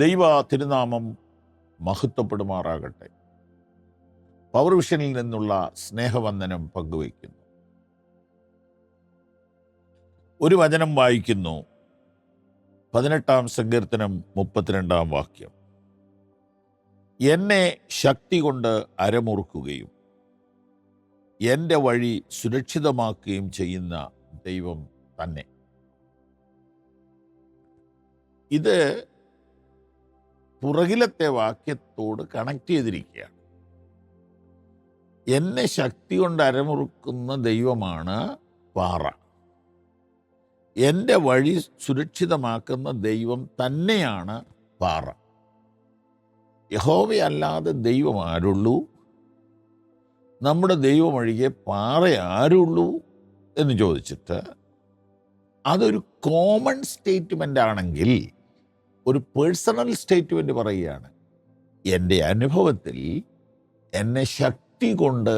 ദൈവ തിരുനാമം മഹത്വപ്പെടുമാറാകട്ടെ. പവർ വിഷനിൽ നിന്നുള്ള സ്നേഹവന്ദനം പങ്കുവയ്ക്കുന്നു. ഒരു വചനം വായിക്കുന്നു. 18-ാം സങ്കീർത്തനം 32-ാം വാക്യം. എന്നെ ശക്തി കൊണ്ട് അരമുറുക്കുകയും എൻ്റെ വഴി സുരക്ഷിതമാക്കുകയും ചെയ്യുന്ന ദൈവം തന്നെ. ഇത് പുറകിലത്തെ വാക്യത്തോട് കണക്ട് ചെയ്തിരിക്കുകയാണ്. എന്നെ ശക്തി കൊണ്ട് അരമുറുക്കുന്ന ദൈവമാണ് പാറ. എൻ്റെ വഴി സുരക്ഷിതമാക്കുന്ന ദൈവം തന്നെയാണ് പാറ. യഹോവയല്ലാതെ ദൈവം ആരുള്ളൂ? നമ്മുടെ ദൈവമൊഴികെ പാറ ആരുള്ളൂ എന്ന് ചോദിച്ചിട്ട് അതൊരു കോമൺ സ്റ്റേറ്റ്മെൻ്റ് ആണെങ്കിൽ, ഒരു പേഴ്സണൽ സ്റ്റേറ്റ്മെൻറ്റ് പറയുകയാണ്. എൻ്റെ അനുഭവത്തിൽ എന്നെ ശക്തി കൊണ്ട്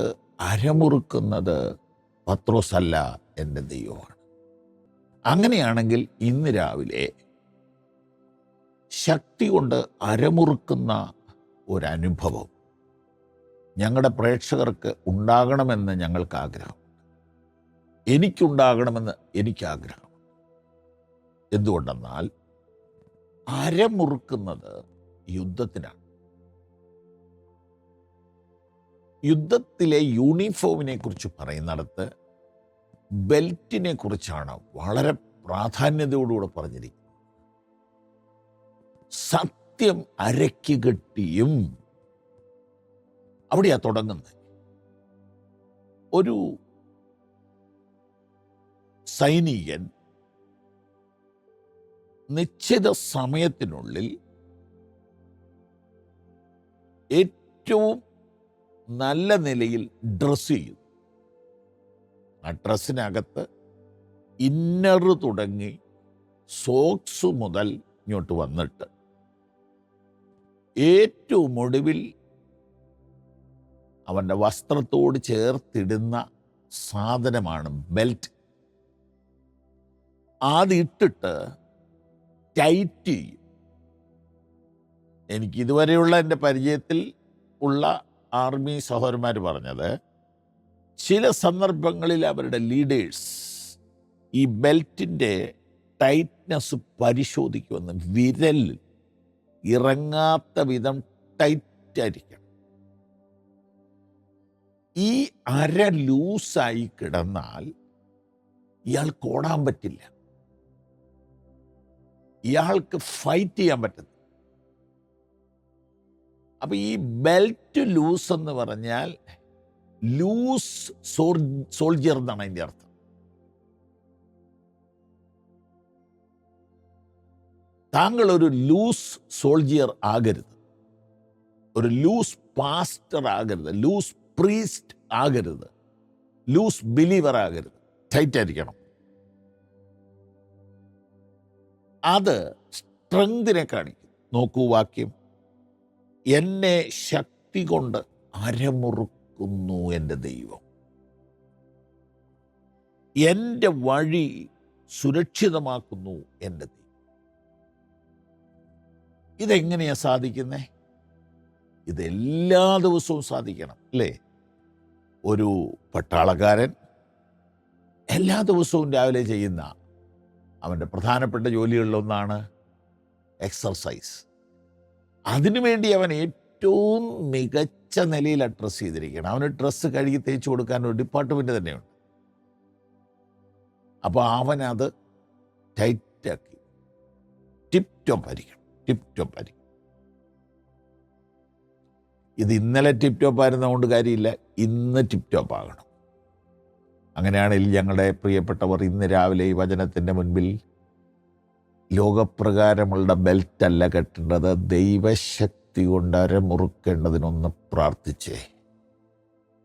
അരമുറുക്കുന്നത് പത്രോസല്ല, എൻ്റെ ദൈവമാണ്. അങ്ങനെയാണെങ്കിൽ ഇന്ന് രാവിലെ ശക്തി കൊണ്ട് അരമുറുക്കുന്ന ഒരനുഭവം ഞങ്ങളുടെ പ്രേക്ഷകർക്ക് ഉണ്ടാകണമെന്ന് ഞങ്ങൾക്ക് ആഗ്രഹം. എനിക്കുണ്ടാകണമെന്ന് എനിക്കാഗ്രഹം. എന്തുകൊണ്ടെന്നാൽ അരമുറുക്കുന്നത് യുദ്ധത്തിനാണ്. യുദ്ധത്തിലെ യൂണിഫോമിനെ കുറിച്ച് പറയുന്നിടത്ത് ബെൽറ്റിനെ കുറിച്ചാണ് വളരെ പ്രാധാന്യതയോടുകൂടെ പറഞ്ഞിരിക്കുന്നത്. സത്യം അരയ്ക്ക് കെട്ടിയും അവിടെയാ തുടങ്ങുന്നത്. ഒരു സൈനികൻ നിശ്ചിത സമയത്തിനുള്ളിൽ ഏറ്റവും നല്ല നിലയിൽ ഡ്രസ് ചെയ്യും. ആ ഡ്രസ്സിനകത്ത് ഇന്നറ് തുടങ്ങി സോക്സ് മുതൽ ഇങ്ങോട്ട് വന്നിട്ട് ഏറ്റവും ഒടുവിൽ അവൻ്റെ വസ്ത്രത്തോട് ചേർത്തിടുന്ന സാധനമാണ് ബെൽറ്റ്. അതിട്ടിട്ട് ടൈറ്റ് ചെയ്യും. എനിക്കിതുവരെയുള്ള എൻ്റെ പരിചയത്തിൽ ഉള്ള ആർമി സഹോദരന്മാർ പറഞ്ഞത്, ചില സന്ദർഭങ്ങളിൽ അവരുടെ ലീഡേഴ്സ് ഈ ബെൽറ്റിൻ്റെ ടൈറ്റ്നെസ് പരിശോധിക്കുമെന്ന്. വിരൽ ഇറങ്ങാത്ത വിധം ടൈറ്റായിരിക്കണം. ഈ അര ലൂസായി കിടന്നാൽ ഇയാൾക്ക് ഓടാൻ പറ്റില്ല, ഇയാൾക്ക് ഫൈറ്റ് ചെയ്യാൻ പറ്റുന്നു. അപ്പൊ ഈ ബെൽറ്റ് ലൂസ് എന്ന് പറഞ്ഞാൽ ലൂസ് സോൾജിയർ എന്നാണ് അതിൻ്റെ അർത്ഥം. താങ്കൾ ഒരു ലൂസ് സോൾജിയർ ആകരുത്, ഒരു ലൂസ് പാസ്റ്റർ ആകരുത്, ലൂസ് പ്രീസ്റ്റ് ആകരുത്, ലൂസ് ബിലീവർ ആകരുത്. ടൈറ്റ് ആയിരിക്കണം. അത് സ്ട്രെങ്തിനെ കാണിക്കും. നോക്കൂ വാക്യം. എന്നെ ശക്തി കൊണ്ട് അരമുറുക്കുന്നു എൻ്റെ ദൈവം, എൻ്റെ വഴി സുരക്ഷിതമാക്കുന്നു എൻ്റെ ദൈവം. ഇതെങ്ങനെയാ സാധിക്കുന്നേ? ഇത് എല്ലാ ദിവസവും സാധിക്കണം അല്ലേ? ഒരു പട്ടാളക്കാരൻ എല്ലാ ദിവസവും രാവിലെ ചെയ്യുന്ന അവൻ്റെ പ്രധാനപ്പെട്ട ജോലികളിലൊന്നാണ് എക്സർസൈസ്. അതിനുവേണ്ടി അവൻ ഏറ്റവും മികച്ച നിലയിൽ ഡ്രസ്സ് ചെയ്തിരിക്കണം. അവന് ഡ്രസ്സ് കഴുകി തേച്ച് കൊടുക്കാൻ ഒരു ഡിപ്പാർട്ട്മെൻറ്റ് തന്നെയുണ്ട്. അപ്പോൾ അവനത് ടൈറ്റാക്കി ടിപ്പ് ടോപ്പ് ആയിരിക്കണം. ഇത് ഇന്നലെ ടിപ്പ് ടോപ്പ് ആയിരുന്നതുകൊണ്ട് കാര്യമില്ല, ഇന്ന് ടിപ്പ് ടോപ്പ് ആകണം. അങ്ങനെയാണെങ്കിൽ ഞങ്ങളുടെ പ്രിയപ്പെട്ടവർ ഇന്ന് രാവിലെ ഈ വചനത്തിൻ്റെ മുൻപിൽ ലോകപ്രകാരമുള്ള ബെൽറ്റല്ല കെട്ടേണ്ടത്, ദൈവശക്തി കൊണ്ട് അരമുറുക്കേണ്ടതിനൊന്ന് പ്രാർത്ഥിച്ചേ.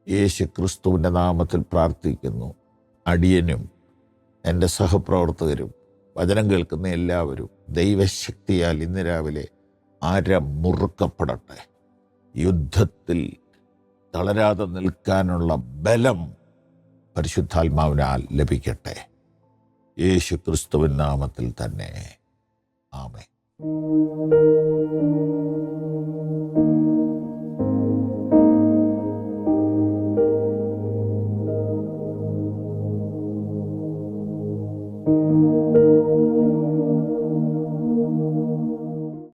യേശു ക്രിസ്തുവിൻ്റെ നാമത്തിൽ പ്രാർത്ഥിക്കുന്നു. അടിയനും എൻ്റെ സഹപ്രവർത്തകരും വചനം കേൾക്കുന്ന എല്ലാവരും ദൈവശക്തിയാൽ ഇന്ന് രാവിലെ അരമുറുക്കപ്പെടട്ടെ. യുദ്ധത്തിൽ തളരാതെ നിൽക്കാനുള്ള ബലം പരിശുദ്ധാത്മാവിനാൽ ലഭിക്കട്ടെ. യേശു ക്രിസ്തുവിൻ നാമത്തിൽ തന്നെ. ആമേൻ.